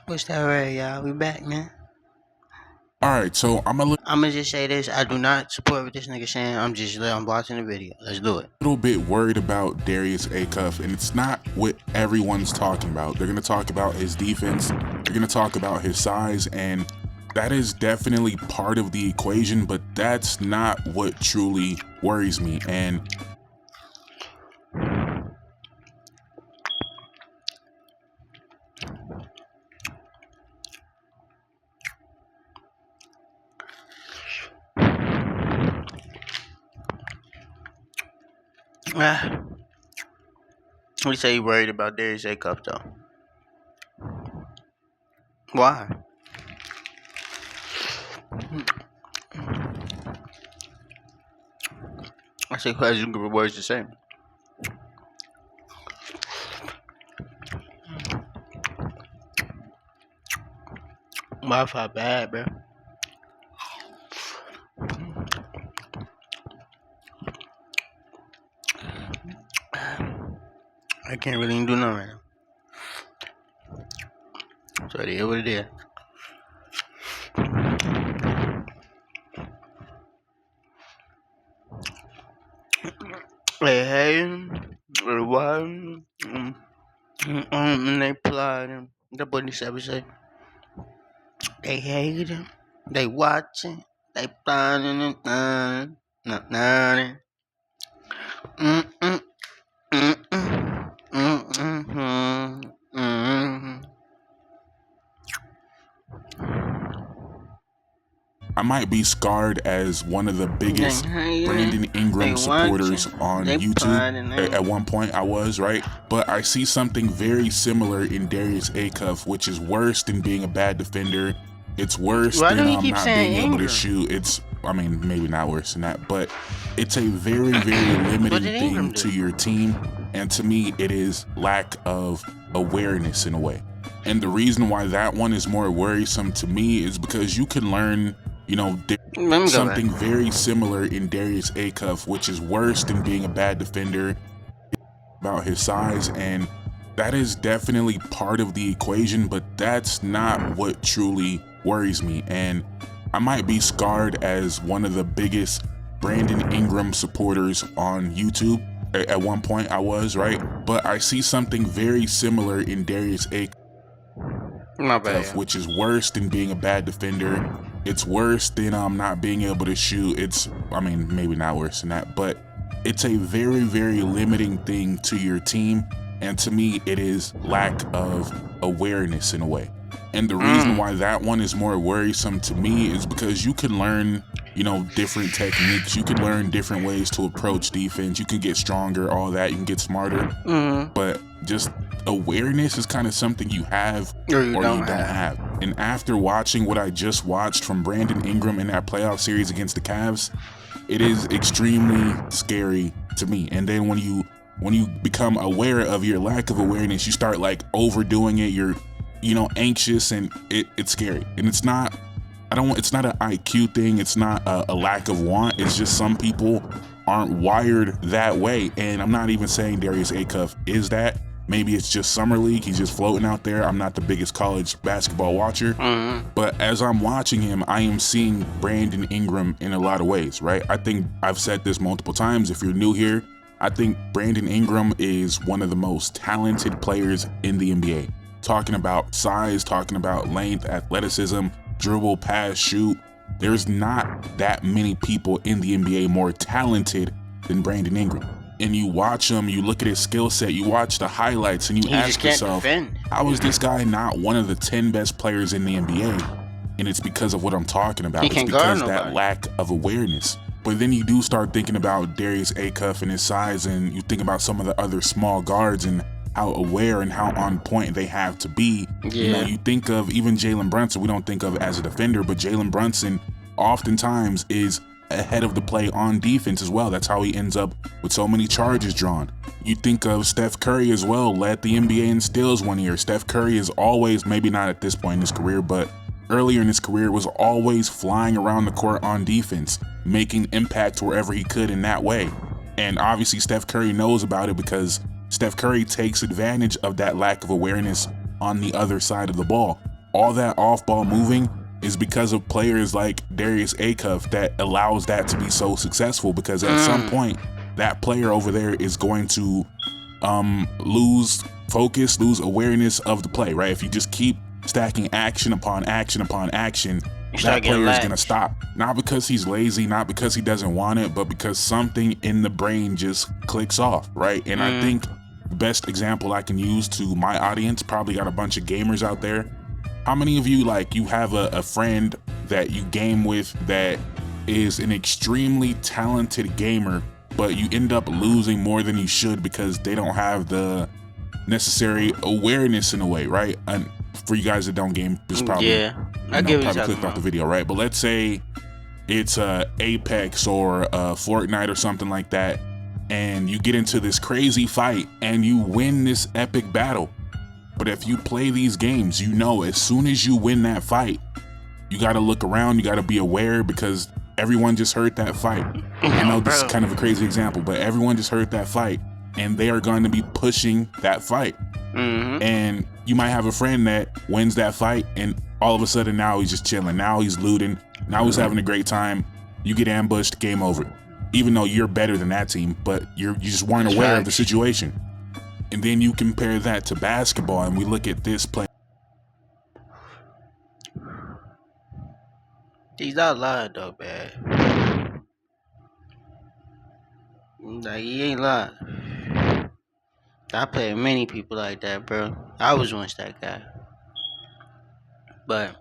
What's that right, y'all? We back, man. All right, so I'm a I'ma just say this. I do not support what this nigga saying. I'm watching the video. Let's do it. little bit worried about Darius Acuff, and it's not what everyone's talking about. They're going to talk about his defense. They're going to talk about his size, and that is definitely part of the equation, but that's not what truly worries me. And Ah, we say you worried about Darius Acuff though. Why? I say because you give words the same. Wi-Fi bad, bro. I can't really do nothing right now. So it is what it is. They hating, they wilding, and they plotting. That boy needs to say. They hating, they watching, they plotting and planning, not nothing. Mm-mm, mm-mm, mm-mm, mm-mm. I might be scarred as one of the biggest They hating, Brandon Ingram they supporters watching, on they YouTube. plotting, At one point I was, right? But I see something very similar in Darius Acuff, which is worse than being a bad defender. It's worse Why do than he keep not saying being able to Ingram? shoot. It's, I mean, maybe not worse than that, but it's a very, very limiting did Ingram thing do? to your team. And to me, it is lack of awareness in a way. And the reason why that one is more worrisome to me is because you can learn, you know, Let me go something back. very similar in Darius Acuff, which is worse than being a bad defender, about his size, and that is definitely part of the equation, but that's not what truly worries me. And I might be scarred as one of the biggest Brandon Ingram supporters on YouTube. At one point I was, right? But I see something very similar in Darius Acuff, My bad. which is worse than being a bad defender. It's worse than not being able to shoot. It's, I mean, maybe not worse than that, but it's a very, very limiting thing to your team. And to me, it is lack of awareness in a way. And the reason why that one is more worrisome to me is because you can learn, you know, different techniques. You can learn different ways to approach defense. You can get stronger, all that. You can get smarter. But just awareness is kind of something you have Or or you you don't don't have. And after watching what I just watched from Brandon Ingram in that playoff series against the Cavs, it is extremely scary to me. And then when you become aware of your lack of awareness, you start like overdoing it. You're, you know, anxious, and it's scary. And it's not, it's not an IQ thing. It's not a lack of want. It's just some people aren't wired that way. And I'm not even saying Darius Acuff is that. Maybe it's just summer league. He's just floating out there. I'm not the biggest college basketball watcher, but as I'm watching him, I am seeing Brandon Ingram in a lot of ways, right? I think I've said this multiple times. If you're new here, I think Brandon Ingram is one of the most talented players in the NBA. Talking about size, talking about length, athleticism, dribble, pass, shoot. There's not that many people in the NBA more talented than Brandon Ingram. And you watch him, you look at his skill set, you watch the highlights, and you ask yourself, how is this guy not one of the 10 best players in the NBA? And it's because of what I'm talking about. It's because that lack of awareness. But then you do start thinking about Darius Acuff and his size, and you think about some of the other small guards and how aware and how on point they have to be. You know, you think of even Jalen Brunson, we don't think of as a defender, but Jalen Brunson oftentimes is ahead of the play on defense as well. That's how he ends up with so many charges drawn. You think of Steph Curry as well, led the NBA in steals one year. Steph Curry is always, maybe not at this point in his career, but earlier in his career was always flying around the court on defense, making impact wherever he could in that way. And obviously Steph Curry knows about it because Steph Curry takes advantage of that lack of awareness on the other side of the ball. all that off-ball moving is because of players like Darius Acuff that allows that to be so successful, because at some point that player over there is going to lose focus, lose awareness of the play, right? If you just keep stacking action upon action upon action, that player is gonna stop. Not because he's lazy, not because he doesn't want it, but because something in the brain just clicks off, right? And I think the best example I can use to my audience, probably got a bunch of gamers out there. How many of you, like, you have a friend that you game with that is an extremely talented gamer, but you end up losing more than you should because they don't have the necessary awareness in a way, right? And for you guys that don't game, it's probably, probably clicked off the video, right? But let's say it's Apex or Fortnite or something like that, and you get into this crazy fight and you win this epic battle. But if you play these games, you know as soon as you win that fight, you got to look around, you got to be aware, because everyone just heard that fight. I know this is kind of a crazy example, but everyone just heard that fight and they are going to be pushing that fight. And you might have a friend that wins that fight and all of a sudden now he's just chilling, now he's looting, now he's having a great time. You get ambushed, game over. Even though you're better than that team, but you just weren't aware of the situation. And then you compare that to basketball, and we look at this play. He's not lying though, man. Like, he ain't lying. I played many people like that, bro. I was once that guy. But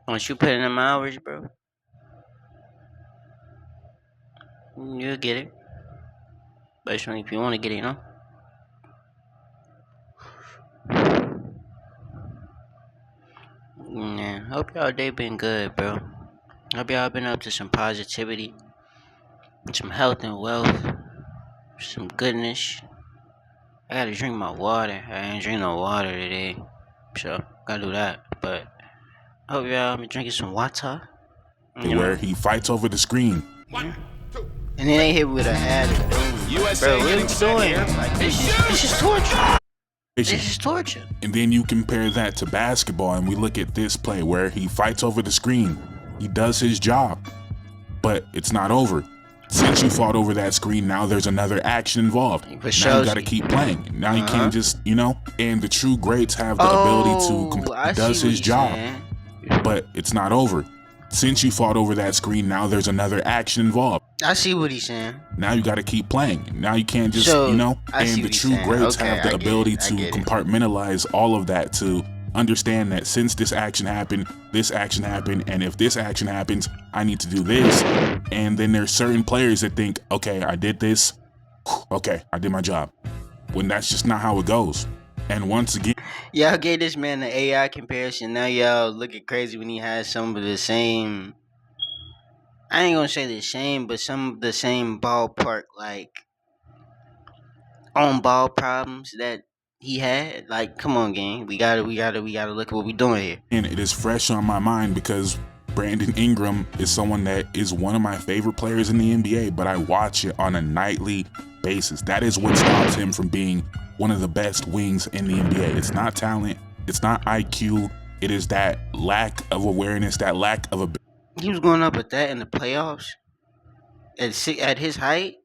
once you put in them hours, bro, you'll get it. Especially if you want to get it, you know? Yeah, hope y'all day been good, bro. Hope y'all been up to some positivity, some health and wealth, some goodness. I gotta drink my water. I ain't drink no water today, so gotta do that. But I hope y'all been drinking some water. Where he fights over the screen. And then they hit with an ad of doom. Bro, what are you doing? Like, this is torture. This is torture. And then you compare that to basketball, and we look at this play where he fights over the screen. He does his job, but it's not over. Since you fought over that screen, now there's another action involved. Now you gotta keep playing. Now you can't just, you know, and the true greats have the ability to does his job, but it's not over. Since you fought over that screen, now there's another action involved. I see what he's saying. Now you got to keep playing. Now you can't just, you know, and the true greats have the ability to compartmentalize all of that, to understand that since this action happened, and if this action happens, I need to do this. And then there's certain players that think, okay, I did this. Okay, I did my job. When that's just not how it goes. And once again, y'all gave this man the AI comparison. Now y'all looking crazy when he has some of the same, I ain't gonna say the same, but some of the same ballpark, like, on ball problems that he had. Like, come on, gang. We gotta look at what we doing here. And it is fresh on my mind because Brandon Ingram is someone that is one of my favorite players in the NBA, but I watch it on a nightly basis. That is what stops him from being one of the best wings in the NBA. It's not talent, it's not IQ, it is that lack of awareness, that lack of ability. He was going up at that in the playoffs at his height.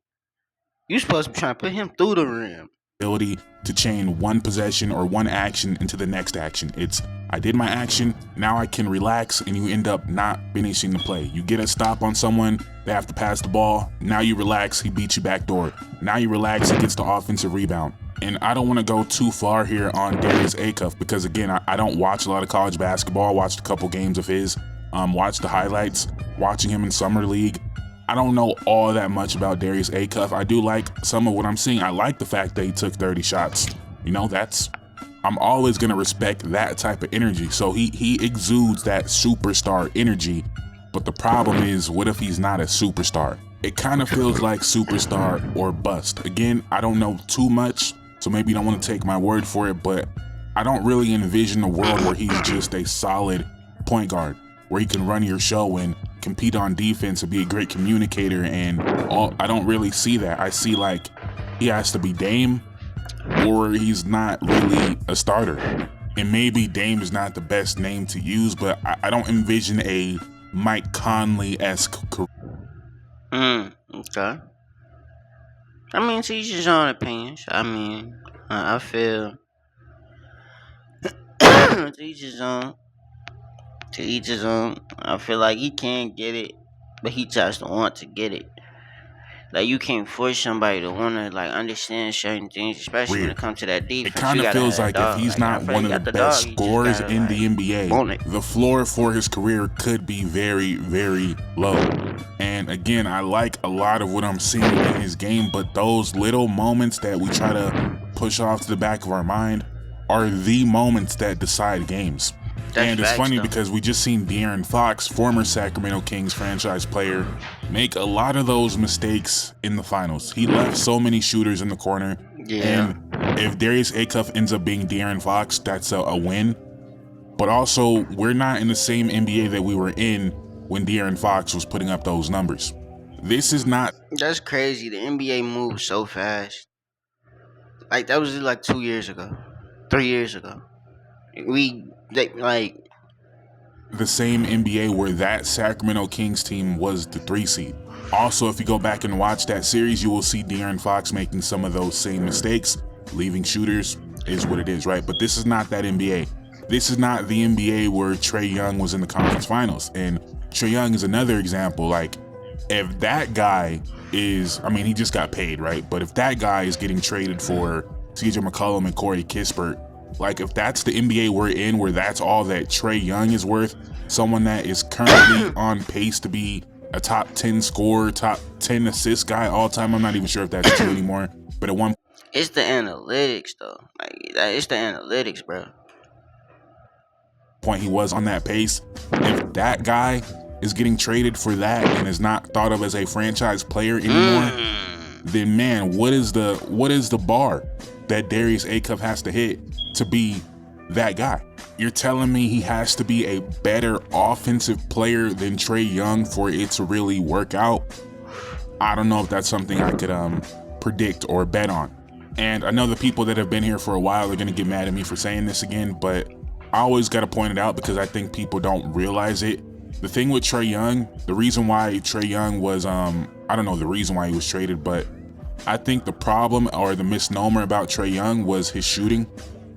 You supposed to be trying to put him through the rim. Ability to chain one possession or one action into the next action. It's, I did my action, now I can relax, and you end up not finishing the play. You get a stop on someone, they have to pass the ball, now you relax, he beats you backdoor. Now you relax, he gets the offensive rebound. And I don't want to go too far here on Darius Acuff because, again, I don't watch a lot of college basketball. I watched a couple games of his, watched the highlights, watching him in Summer League. I don't know all that much about Darius Acuff. I do like some of what I'm seeing. I like the fact that he took 30 shots. You know, I'm always going to respect that type of energy. So he exudes that superstar energy. But the problem is, what if he's not a superstar? It kind of feels like superstar or bust. Again, I don't know too much, so maybe you don't want to take my word for it, but I don't really envision a world where he's just a solid point guard, where he can run your show and compete on defense and be a great communicator and all. I don't really see that. I see like he has to be Dame or he's not really a starter. And maybe Dame is not the best name to use, but I don't envision a Mike Conley-esque career. Okay. I mean, to each his own opinions. I mean, I feel to each his own. To each his own. I feel like he can get it, but he just don't want to get it. Like you can't force somebody to want to like understand certain things, especially when it comes to that It defense. kind You of gotta have feels that like if dog. he's Like, I not feel one you of the got the best dog. You just scorers gotta, in like, the NBA, want it. the floor for his career could be very, very low. And again, I like a lot of what I'm seeing in his game, but those little moments that we try to push off to the back of our mind are the moments that decide games. That's And it's facts, funny though. because we just seen De'Aaron Fox, former Sacramento Kings franchise player, make a lot of those mistakes in the finals. He left so many shooters in the corner. Yeah. And if Darius Acuff ends up being De'Aaron Fox, that's a win. But also, we're not in the same NBA that we were in when De'Aaron Fox was putting up those numbers. This is not. That's crazy. The NBA moves so fast. Like that was like 2 years ago, 3 years ago. Like The same NBA where that Sacramento Kings team was the 3 seed. Also, if you go back and watch that series, you will see De'Aaron Fox making some of those same mistakes. Leaving shooters is what it is, right? But this is not that NBA. This is not the NBA where Trae Young was in the conference finals. And Trae Young is another example. Like, if that guy is, I mean, he just got paid, right? But if that guy is getting traded for CJ McCollum and Corey Kispert, like if that's the NBA we're in, where that's all that Trae Young is worth, someone that is currently on pace to be a top 10 scorer, top 10 assist guy all time. I'm not even sure if that's true anymore. But at one it's the analytics though. It's the analytics, bro. point, he was on that pace. If that guy is getting traded for that and is not thought of as a franchise player anymore, then man, what is the bar that Darius Acuff has to hit to be that guy? You're telling me he has to be a better offensive player than Trae Young for it to really work out? I don't know if that's something I could predict or bet on. And I know the people that have been here for a while are gonna get mad at me for saying this again, but I always gotta point it out because I think people don't realize it. The thing with Trae Young, the reason why Trae Young was, I don't know the reason why he was traded, but I think the problem or the misnomer about Trae Young was his shooting.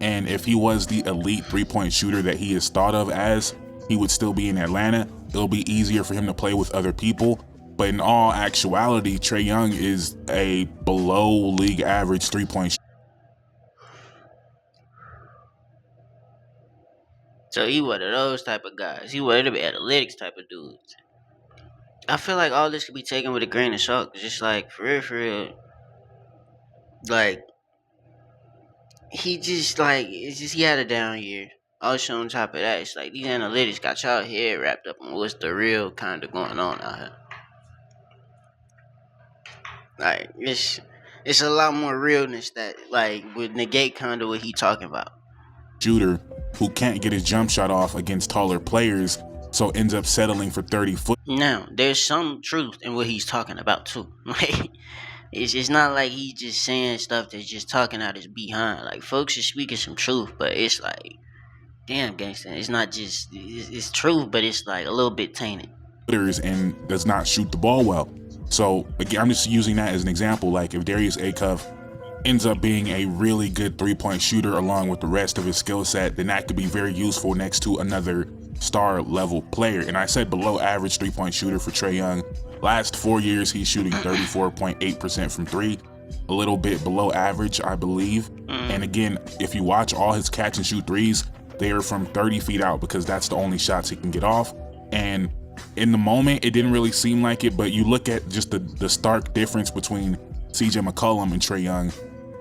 And if he was the elite three-point shooter that he is thought of as, he would still be in Atlanta. It'll be easier for him to play with other people. But in all actuality, Trae Young is a below league average three-point shooter. So he one of those type of guys. He one of them analytics type of dudes. I feel like all this could be taken with a grain of salt. Just like for real. Like he just like it's just he had a down year. Also on top of that, it's like these analytics got y'all head wrapped up on what's the real kind of going on out here. Like it's a lot more realness that like would negate kind of what he talking about. Shooter who can't get his jump shot off against taller players, so ends up settling for 30 foot. Now, there's some truth in what he's talking about too. Like it's not like he's just saying stuff that's just talking out his behind. Like folks are speaking some truth, but it's like, damn gangster. It's not just it's truth, but it's like a little bit tainted. And does not shoot the ball well. So again, I'm just using that as an example. Like if Darius Acuff ends up being a really good three-point shooter along with the rest of his skill set, then that could be very useful next to another star level player. And I said below average three-point shooter for Trae Young. Last 4 years, he's shooting 34.8% from three, a little bit below average, I believe. And again, if you watch all his catch and shoot threes, they are from 30 feet out because that's the only shots he can get off. And in the moment, it didn't really seem like it, but you look at just the stark difference between CJ McCollum and Trae Young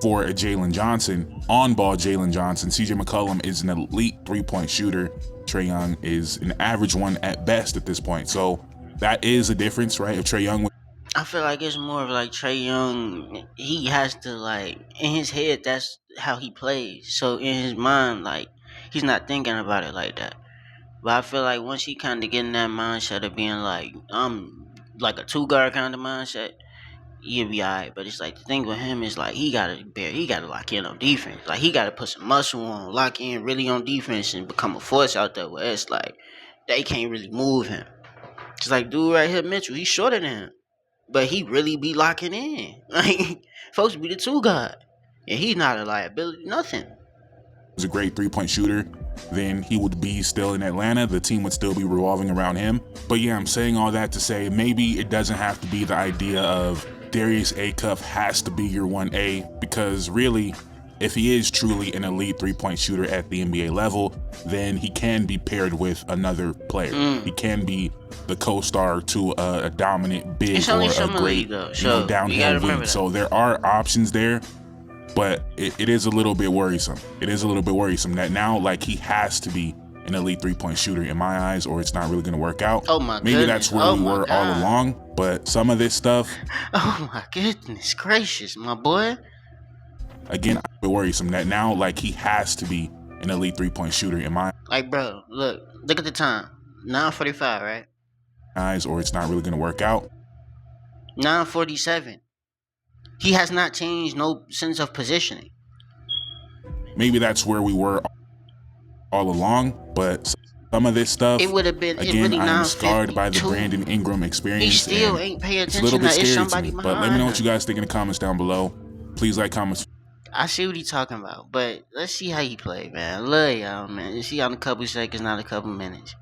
for a Jalen Johnson, on-ball Jalen Johnson. CJ McCollum is an elite three-point shooter. Trae Young is an average one at best at this point. So that is a difference, right? If Trae Young, I feel like it's more of like Trae Young, he has to like in his head that's how he plays. So in his mind, like he's not thinking about it like that. But I feel like once he kind of get in that mindset of being like a two guard kind of mindset, he'll be alright. But it's like the thing with him is like he gotta lock in on defense. Like he gotta put some muscle on, lock in really on defense, and become a force out there. Where it's like they can't really move him. Just like dude right here, Mitchell, he's shorter than him, but he really be locking in. Like supposed to be the two guy, and he's not a liability, nothing. Was a great three-point shooter, then he would be still in Atlanta. The team would still be revolving around him. But yeah, I'm saying all that to say maybe it doesn't have to be the idea of Darius Acuff has to be your 1A, because really, if he is truly an elite three-point shooter at the NBA level, then he can be paired with another player. He can be the co-star to a dominant big or a great downhill league. So there are options there. But it is a little bit worrisome. It is a little bit worrisome that now, like, he has to be an elite three-point shooter in my eyes, or it's not really going to work out. Oh my Maybe that's where we were all along, but some of this stuff. Oh my goodness gracious, my boy. Again, a bit worrisome that now, like, he has to be an elite three-point shooter in my like, bro, look at the time. 9:45, right? eyes, or it's not really going to work out. 9:47. He has not changed no sense of positioning. Maybe that's where we were all along, but some of this stuff, it would have been. Again, I'm scarred by the Brandon Ingram experience. He still ain't pay attention. It's a little bit scary to me, but let me know what you guys think in the comments down below. Please like, comments. I see what he's talking about, but let's see how he play, man. I love y'all, man. See y'all in a couple seconds, not a couple minutes.